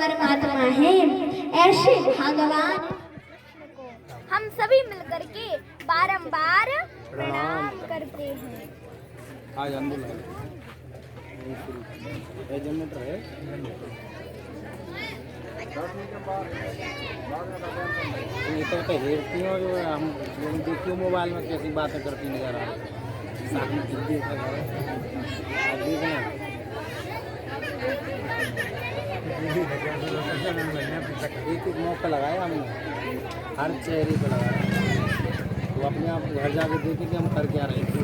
परमात्मा है। ऐसे भगवान हम सभी मिलकर के बारंबार प्रणाम करते हैं। आज आंदोलन जनरेटर है। तो हेरती हो जो हम देखियो मोबाइल में कैसी बातें करती नजर आ रही एक एक मौका लगाया हमने, हर चेहरे पे लगाया। तो अपने आप घर जाके देखे कि हम कर क्या रहे थे।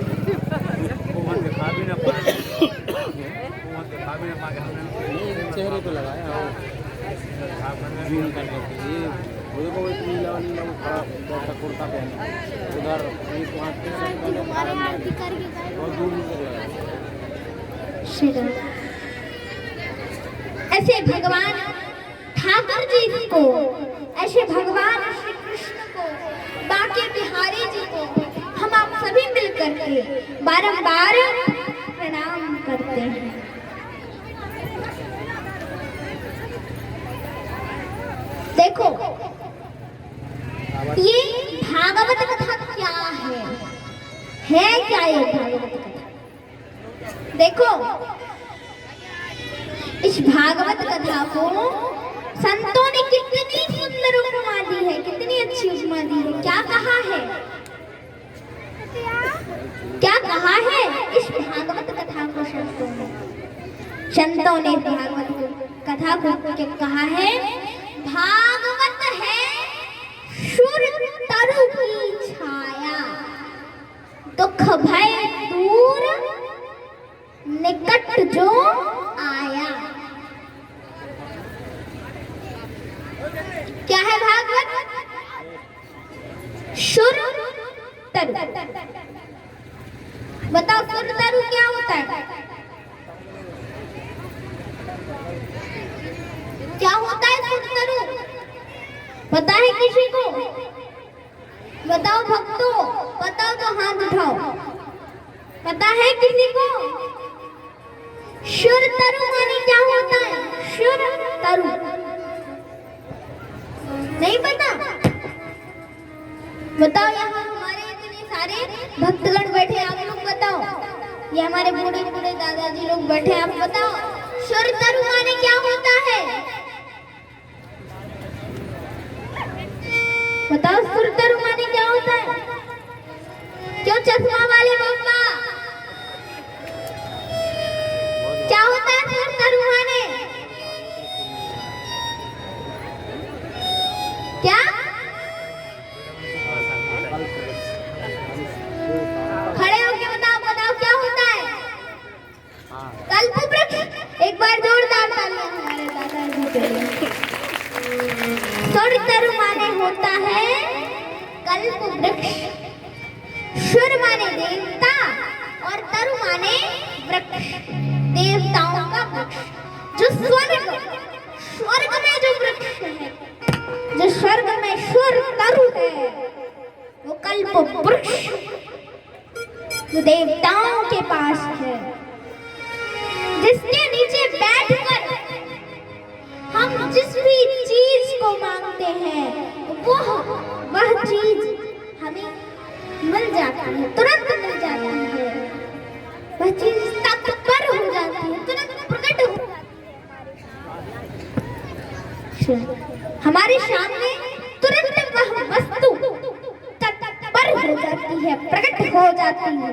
चेहरे पे लगाया जूम करके ये मुझे को एक नीला नीला वो खड़ा बैठा कुर्ता पहना, उधर एक हाथ और दूर निकल गया। ऐसे भगवान ठाकुर जी को, ऐसे भगवान श्री कृष्ण को, बांके बिहारी जी को हम आप सभी मिलकर के बारंबार प्रणाम करते हैं। देखो ये भागवत कथा क्या है क्या ये भागवत कथा? देखो इस भागवत कथा को संतों ने कितनी सुंदर उपमा दी है, कितनी अच्छी उपमा दी है। क्या कहा है, क्या कहा है इस भागवत कथा को संतों ने भागवत कथा को कहा है, भागवत है सुर तरु की छाया, दुख भय दूर निकट जो आया। क्या है भागवत? सुर तरु। बताओ सुर तरु क्या होता है? क्या होता है सुर तरु? पता है किसी को? बताओ भक्तों, बताओ तो हाथ उठाओ। पता है किसी को? सुर तरु माने क्या होता है? सुर तरु नहीं पता? बताओ, यहाँ हमारे इतने सारे भक्तगण बैठे, आप लोग बताओ। ये हमारे बूढ़े बूढ़े दादाजी लोग बैठे, आप बताओ सुर तरु माने क्या होता है? बताओ सुर तरु माने क्या होता है? क्यों चश्मा वाले बाबा, क्या होता है सुर तरु माने? क्या? खड़े होके बताओ, बताओ क्या होता है? कल्प वृक्ष। एक बार जोरदार तालियां हमारे दादाजी के लिए। सुर तरु माने होता है कल्प वृक्ष। सुर माने देवता और तरु माने वृक्ष, देवताओं का वृक्ष। जो स्वर्ग में जो वृक्ष है, जो स्वर्ग में सुर तरु है, वो कल्प वृक्ष जो देवताओं के पास है, जिसके नीचे बैठकर हम जिस भी चीज को मांगते हैं वह चीज हमें मिल जाती है, तुरंत मिल जाती है। वह चीज तत्पर हो जाती है, तुरंत प्रकट हो जाती है हमारे सामने, तुरंत वह वस्तु तत्पर हो जाती है, प्रकट हो जाती है।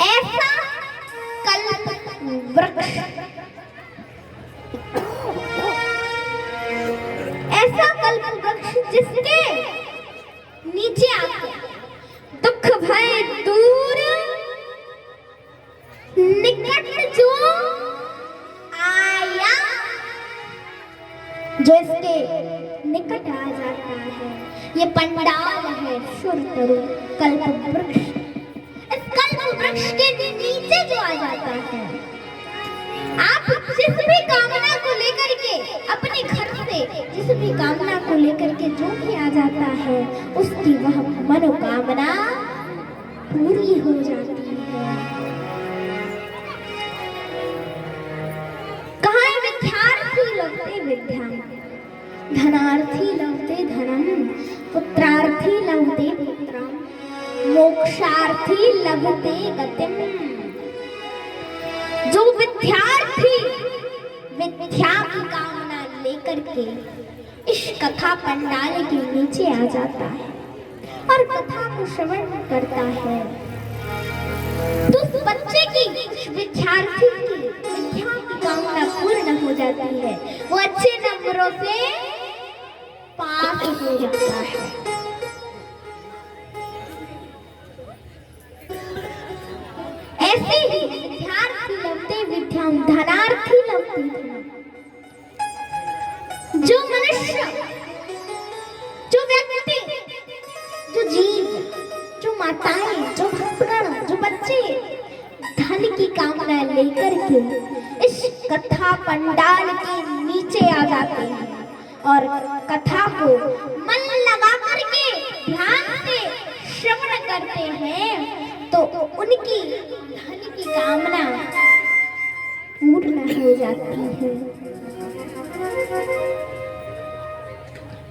ऐसा कल्प वृक्ष, ऐसा कल्प वृक्ष जिसके नीचे आके दुख भय दूर निकट जो आया, जो इसके निकट आ जाता है, ये पंडाल है सुर तरु कल्प वृक्ष। इस कल्प वृक्ष के नीचे जो आ जाता है, आप जिस भी कामना को लेकर के, अपने घर से जिस भी कामना को लेकर के जो भी आ जाता है, उसकी वह मनोकामना पूरी हो जाती है। लभते विद्याम धनार्थी लभते धनम पुत्रार्थी लभते पुत्रम मोक्षार्थी लभते गतिम। जो विद्यार्थी विद्या की कामना लेकर के इस कथा पंडाल के नीचे आ जाता है और कथा को श्रवण करता है, तो उस बच्चे की, विद्यार्थी की विद्या की कामना पूर्ण हो जाती है, वो अच्छे नंबरों से पास हो जाता है। ऐसे ही विद्यार्थी लभते विद्याम धनार्थी लभते धनम। जो मनुष्य, जो व्यक्ति, जो जीव, जो माताएं, जो भक्तगण, जो बच्चे धन की कामना लेकर के इस कथा पंडाल के नीचे आ जाते हैं और कथा को मन लगा करके ध्यान से श्रवण करते हैं, तो उनकी धन की कामना पूर्ण हो जाती है।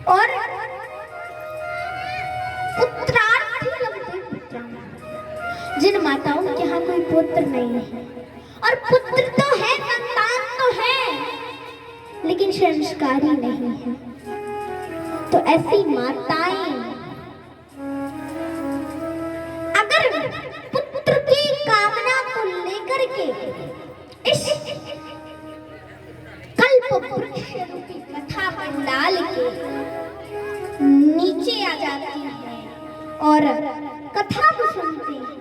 और पुत्रार्थी लभते पुत्रम। जिन माताओं के यहाँ कोई पुत्र नहीं है, और पुत्र तो है, संतान तो है, लेकिन संस्कारी नहीं है, तो ऐसी माताएं